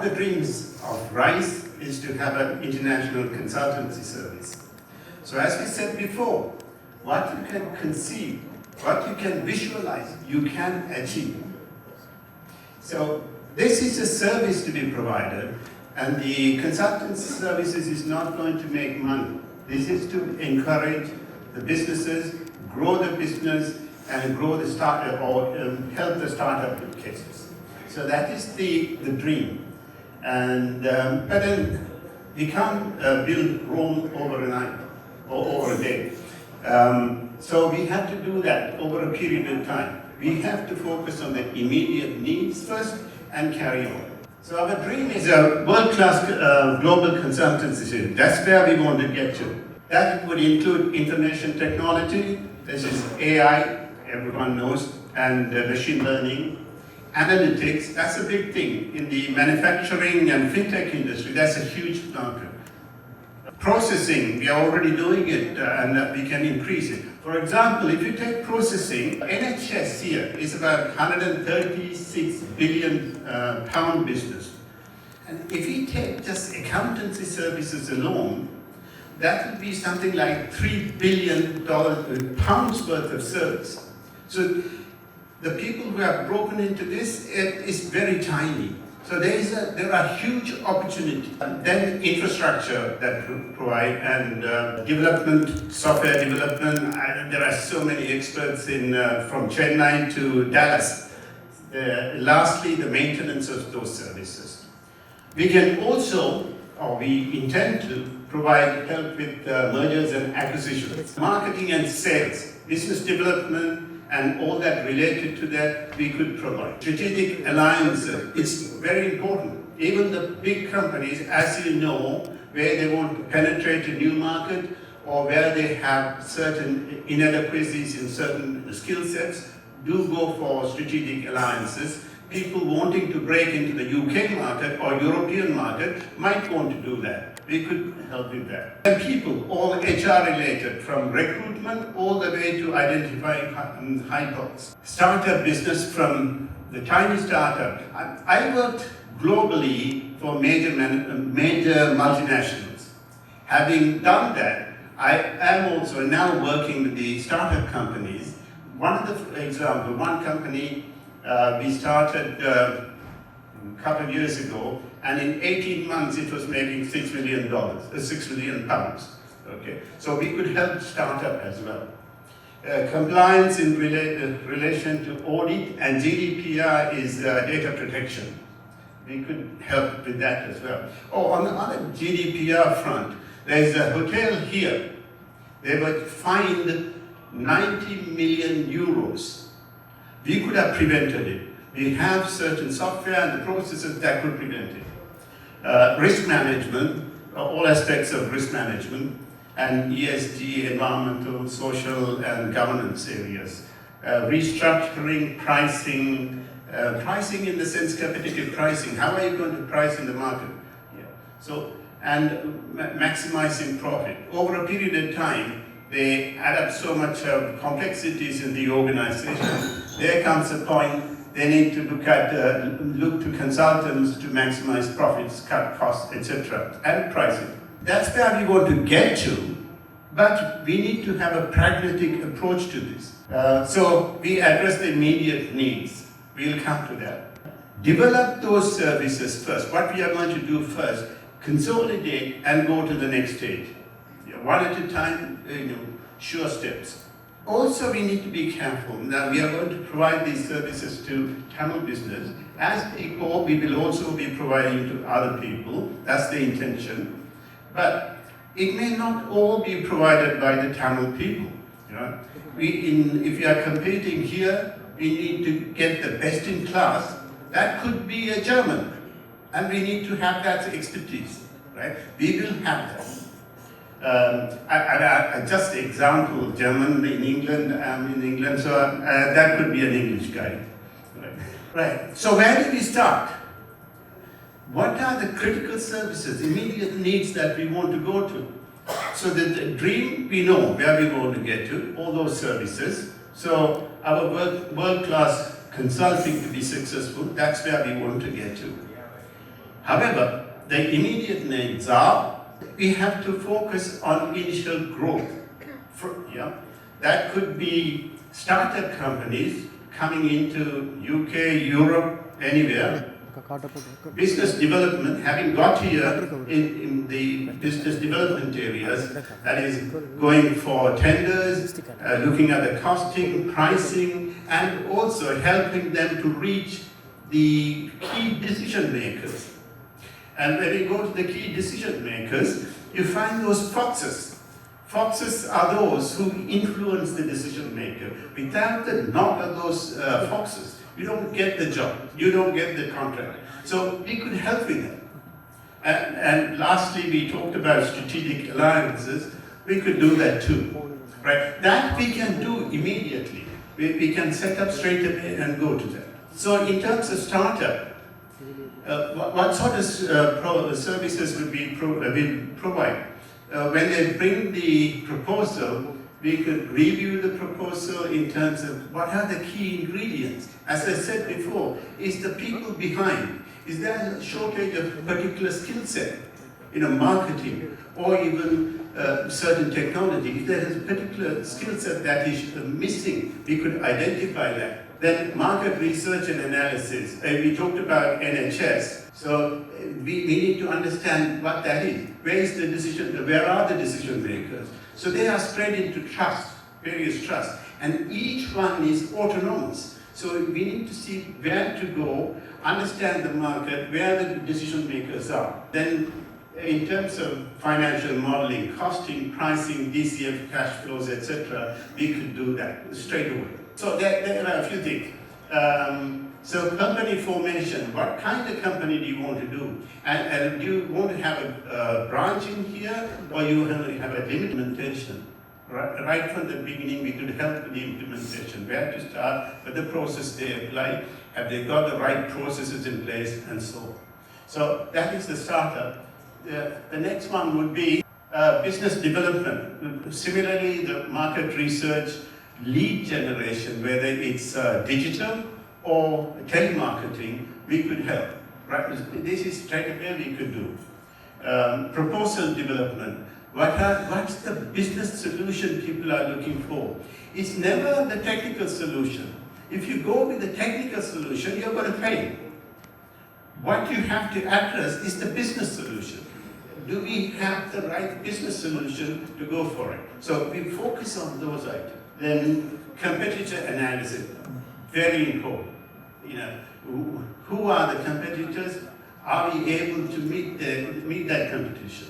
of the dreams of RISE is to have an international consultancy service. So as we said before, what you can conceive, what you can visualize, you can achieve. So this is a service to be provided, and the consultancy services is not going to make money. This is to encourage the businesses, grow the business, and grow the startup or help the startup cases. So that is the dream. And but then we can't build Rome overnight or over a day. So we have to do that over a period of time. We have to focus on the immediate needs first and carry on. So our dream is a world-class global consultancy. That's where we want to get to. That would include information technology, this is AI, everyone knows, and machine learning, analytics, that's a big thing. In the manufacturing and fintech industry, that's a huge market. Processing, we are already doing it and we can increase it. For example, if you take processing, NHS here is about 136 billion pound business. And if we take just accountancy services alone, that would be something like $3 billion pounds worth of service. So the people who have broken into this, it is very tiny. So there are huge opportunities. Then infrastructure that provide and development, software development. There are so many experts in from Chennai to Dallas. Lastly, the maintenance of those services. We can also, or we intend to, provide help with mergers and acquisitions, marketing and sales, business development, and all that related to that we could provide. Strategic alliances, it's very important. Even the big companies, as you know, where they want to penetrate a new market or where they have certain inadequacies in certain skill sets, do go for strategic alliances. People wanting to break into the UK market or European market might want to do that. We could help with that. And people, all HR related, from recruitment all the way to identifying high costs. Startup business from the tiny startup. I worked globally for major multinationals. Having done that, I am also now working with the startup companies. One company we started a couple of years ago, and in 18 months it was making $6 million pounds. Okay, so we could help startup as well. Compliance in relation to audit and GDPR is data protection. We could help with that as well. Oh, on the other GDPR front, there's a hotel here. They were fined 90 million euros. We could have prevented it. We have certain software and the processes that could prevent it. Risk management, all aspects of risk management, and ESG, environmental, social, and governance areas. Restructuring, pricing, pricing in the sense competitive pricing. How are you going to price in the market? Yeah. So, and maximizing profit. Over a period of time, they add up so much complexities in the organization. There comes a point they need to look to consultants to maximize profits, cut costs, etc., and pricing. That's where we want to get to, but we need to have a pragmatic approach to this. So we address the immediate needs. We'll come to that. Develop those services first. What we are going to do first, consolidate and go to the next stage. One at a time, sure steps. Also, we need to be careful. Now, we are going to provide these services to Tamil business. As they go, we will also be providing to other people. That's the intention. But it may not all be provided by the Tamil people. If we are competing here, we need to get the best in class. That could be a German, and we need to have that expertise. Right? We will have that. Just example, German in England, I'm in England, so that could be an English guy. Right. So where do we start? What are the critical services, immediate needs that we want to go to? So the dream, we know where we want to get to, all those services. So our world-class consulting to be successful, that's where we want to get to. However, the immediate needs are, we have to focus on initial growth. That could be startup companies coming into UK, Europe, anywhere. Business development, having got here in the business development areas, that is going for tenders, looking at the costing, pricing, and also helping them to reach the key decision makers. And when you go to the key decision makers, you find those foxes. Foxes are those who influence the decision maker. Without the knock of those foxes, you don't get the job, you don't get the contract. So we could help with that. And lastly, we talked about strategic alliances. We could do that too, right? That we can do immediately. We can set up straight away and go to that. So in terms of startup, what sort of services will provide? When they bring the proposal, we could review the proposal in terms of what are the key ingredients. As I said before, is the people behind? Is there a shortage of particular skill set, marketing, or even certain technology? If there is a particular skill set that is missing, we could identify that. Then market research and analysis. We talked about NHS. So we need to understand what that is. Where are the decision makers? So they are spread into various trusts, and each one is autonomous. So we need to see where to go, understand the market, where the decision makers are. Then in terms of financial modeling, costing, pricing, DCF, cash flows, etc., we could do that straight away. So there are a few things. So company formation, what kind of company do you want to do? And do you want to have a branch in here, or you have a implementation? Right from the beginning, we could help with the implementation, where to start, what the process they apply, have they got the right processes in place, and so on. So that is the startup. The next one would be business development. Similarly, the market research, lead generation, whether it's digital or telemarketing, we could help. Right? This is straight away we could do. Proposal development. What's the business solution people are looking for? It's never the technical solution. If you go with the technical solution, you're going to fail. What you have to address is the business solution. Do we have the right business solution to go for it? So we focus on those items. Then competitor analysis, very important. Who are the competitors? Are we able to meet that competition?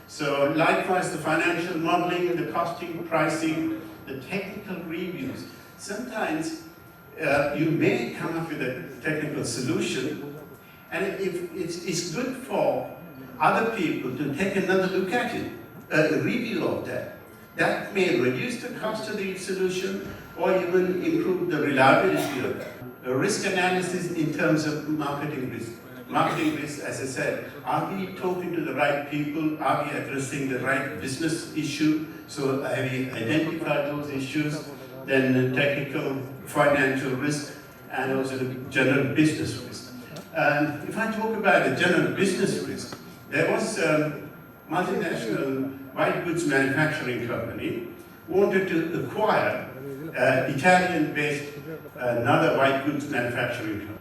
So likewise, the financial modeling, the costing, pricing, the technical reviews. Sometimes you may come up with a technical solution, and it's good for other people to take another look at it, a review of that. That may reduce the cost of the solution or even improve the reliability of that. A risk analysis in terms of marketing risk. Marketing risk, as I said, are we talking to the right people? Are we addressing the right business issue? So have we identified those issues? Then the technical, financial risk, and also the general business risk. If I talk about the general business risk, there was a multinational white goods manufacturing company wanted to acquire Italian-based another white goods manufacturing company.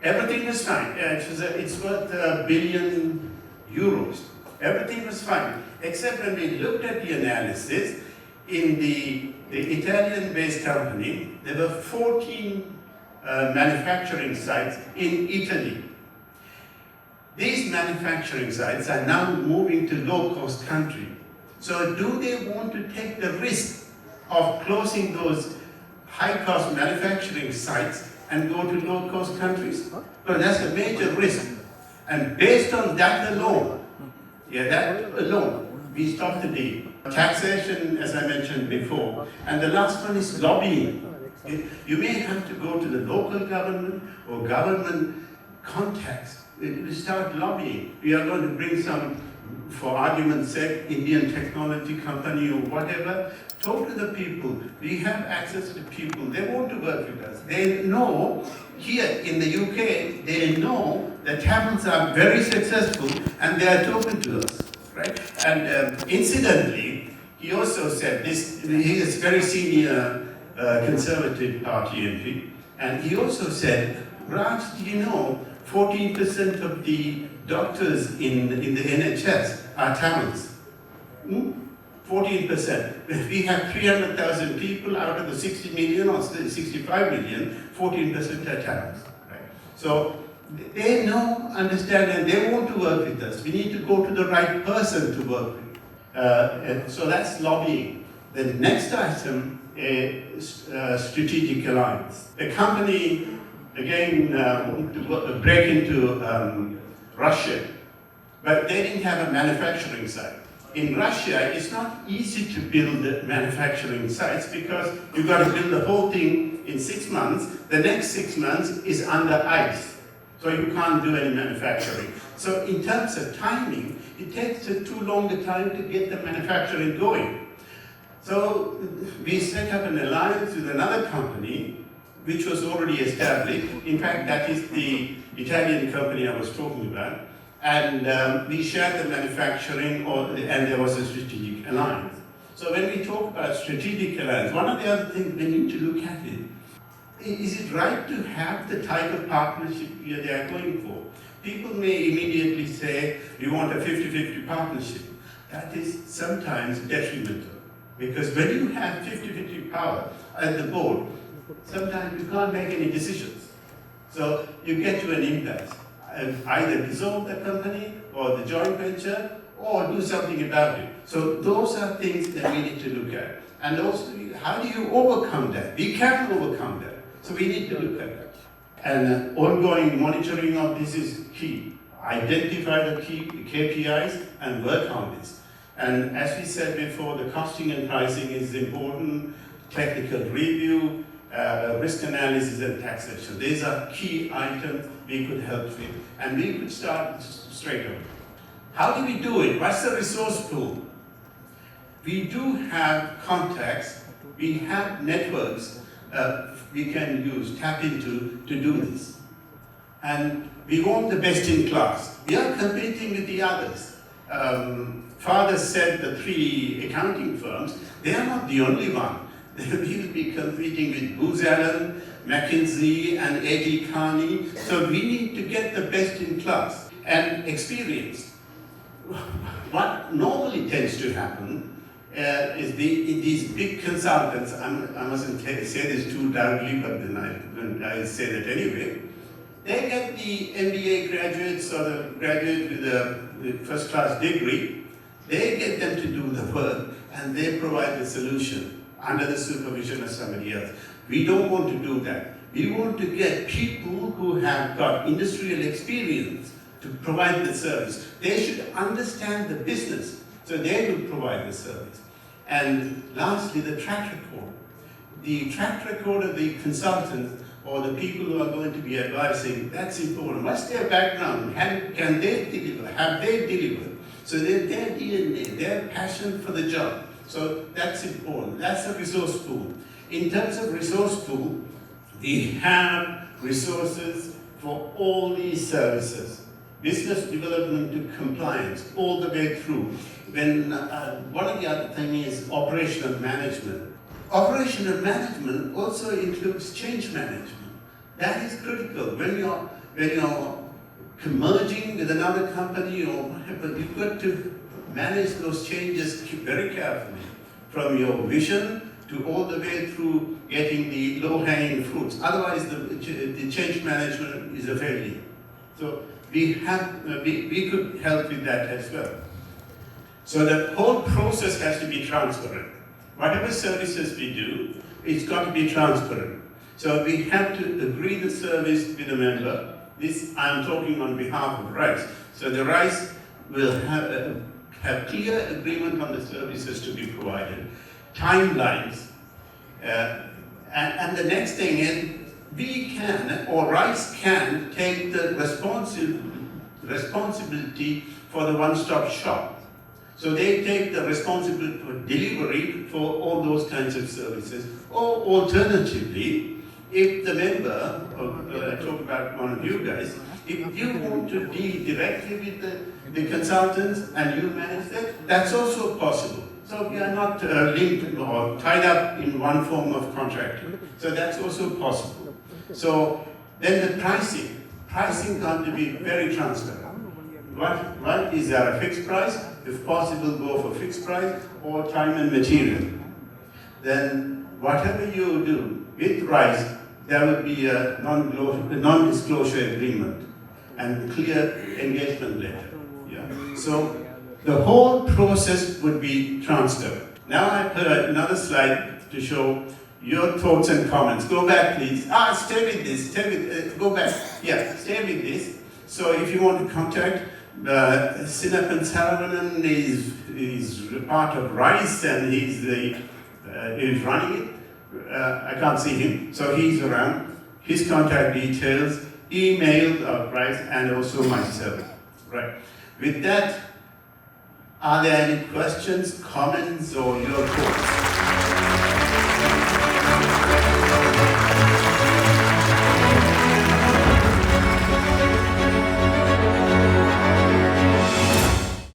Everything was fine. It's worth €1 billion. Everything was fine, except when we looked at the analysis, in the Italian-based company, there were 14 manufacturing sites in Italy. These manufacturing sites are now moving to low-cost country. So do they want to take the risk of closing those high-cost manufacturing sites and go to low-cost countries? Because that's a major risk. And based on that alone, we stopped the deal. Taxation, as I mentioned before. And the last one is lobbying. You may have to go to the local government or government contacts to start lobbying. We are going to bring some, for argument's sake, Indian technology company or whatever. Talk to the people. We have access to people. They want to work with us. They know, here in the UK, they know The Tamils are very successful and they are talking to us, right? And incidentally, he also said this, he is very senior Conservative Party MP, and he also said, Raj, do you know 14% of the doctors in the NHS are Tamils? 14%. We have 300,000 people out of the 60 million or 65 million, 14% are Tamils. Right? So they know, understand, and they want to work with us. We need to go to the right person to work with. So that's lobbying. The next item is strategic alliance. The company, again, wanted to break into Russia, but they didn't have a manufacturing site. In Russia, it's not easy to build manufacturing sites because you've got to build the whole thing in 6 months. The next 6 months is under ice, so you can't do any manufacturing. So in terms of timing, it takes too long a time to get the manufacturing going. So we set up an alliance with another company which was already established. In fact, that is the Italian company I was talking about. And we shared the manufacturing, and there was a strategic alliance. So when we talk about strategic alliance, one of the other things we need to look at is it right to have the type of partnership they are going for? People may immediately say, we want a 50-50 partnership. That is sometimes detrimental. Because when you have 50-50 power at the board, sometimes you can't make any decisions. So you get to an impasse. Either dissolve the company or the joint venture or do something about it. So those are things that we need to look at. And also, how do you overcome that? We can overcome that. So we need to look at that. And ongoing monitoring of this is key. Identify the key KPIs and work on this. And as we said before, the costing and pricing is important, technical review, risk analysis and taxation. These are key items we could help with. And we could start straight away. How do we do it? What's the resource pool? We do have contacts, we have networks we can use, tap into to do this. And we want the best in class. We are competing with the others. Father said the 3 accounting firms, they are not the only one. We will be competing with Booz Allen, McKinsey, and A.T. Kearney. So we need to get the best in class and experience. What normally tends to happen is these big consultants, I mustn't say this too loudly, but then I say that anyway. They get the MBA graduates or the graduate with a first-class degree. They get them to do the work, and they provide the solution under the supervision of somebody else. We don't want to do that. We want to get people who have got industrial experience to provide the service. They should understand the business, so they will provide the service. And lastly, the track record. The track record of the consultants or the people who are going to be advising, that's important. What's their background? Can they deliver? Have they delivered? So their DNA, their passion for the job. So that's important. That's a resource pool. In terms of resource pool, we have resources for all these services. Business development to compliance, all the way through. When one of the other things is operational management. Operational management also includes change management. That is critical. When you're merging with another company or whatever, you've got to manage those changes very carefully. From your vision to all the way through getting the low-hanging fruits. Otherwise, the change management is a failure. So we could help with that as well. So the whole process has to be transparent. Whatever services we do, it's got to be transparent. So we have to agree the service with the member. This I'm talking on behalf of RAJ. So the RAJ will have clear agreement on the services to be provided, timelines, and the next thing is we can, or RAJ can, take the responsibility for the one-stop shop. So they take the responsibility for delivery for all those kinds of services. Or alternatively, if the member, I talk about one of you guys, If you want to deal directly with the consultants and you manage that, that's also possible. So we are not linked or tied up in one form of contracting. So that's also possible. So then the pricing got to be very transparent. What is there a fixed price? If possible, go for fixed price or time and material. Then whatever you do with RISE, there will be a non-disclosure agreement and clear engagement letter. Yeah. So the whole process would be transparent. Now I put another slide to show your thoughts and comments. Go back, please. Stay with this. Go back. Yeah, stay with this. So if you want to contact Sinapan Saravanan is part of RISE and he's running it. I can't see him, so he's around. His contact details, email of RISE, and also myself. Right. With that, are there any questions, comments, or your thoughts?